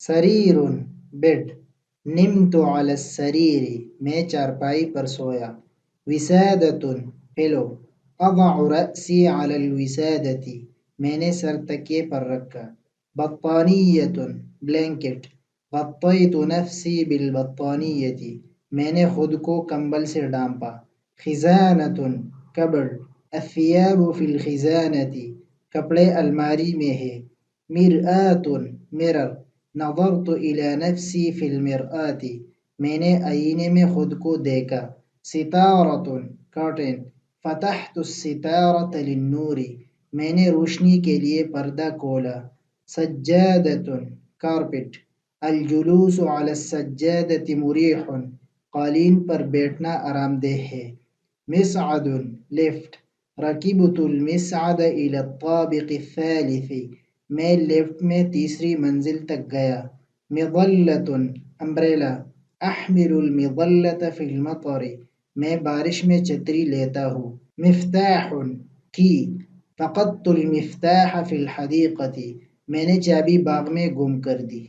سریر bed, نمت علی السریر میں چارپائی پر سویا، وسادۃ پلو، اضع رأسی علی الوسادۃ میں نے سر تکیے پر رکھا، بطانیۃ بلینکٹ، غطیت نفسی بالبطانیۃ میں نے خود کو کمبل سے ڈھانپا، خزانۃ کبڑ، الثیاب فی الخزانۃ کپڑے الماری میں ہے، مرآۃ مرر، نظرت الی نفسی فی المرآۃ میں نے آئینے میں خود کو دیکھا، ستارۃ کرٹن، فتحت الستارۃ للنور میں نے روشنی کے لیے پردہ کھولا، سجادۃ کارپٹ، الجلوس علی السجادۃ مریح قالین پر بیٹھنا آرام دہ ہے، مصعد لفٹ، رکبت المصعد الی الطابق الثالث میں لفٹ میں تیسری منزل تک گیا، مظلۃ امبریلا، احمل المظلۃ فی المطر میں بارش میں چھتری لیتا ہوں، مفتاح کی، فقدت المفتاح فی الحدیقۃ میں نے چابی باغ میں گم کر دی۔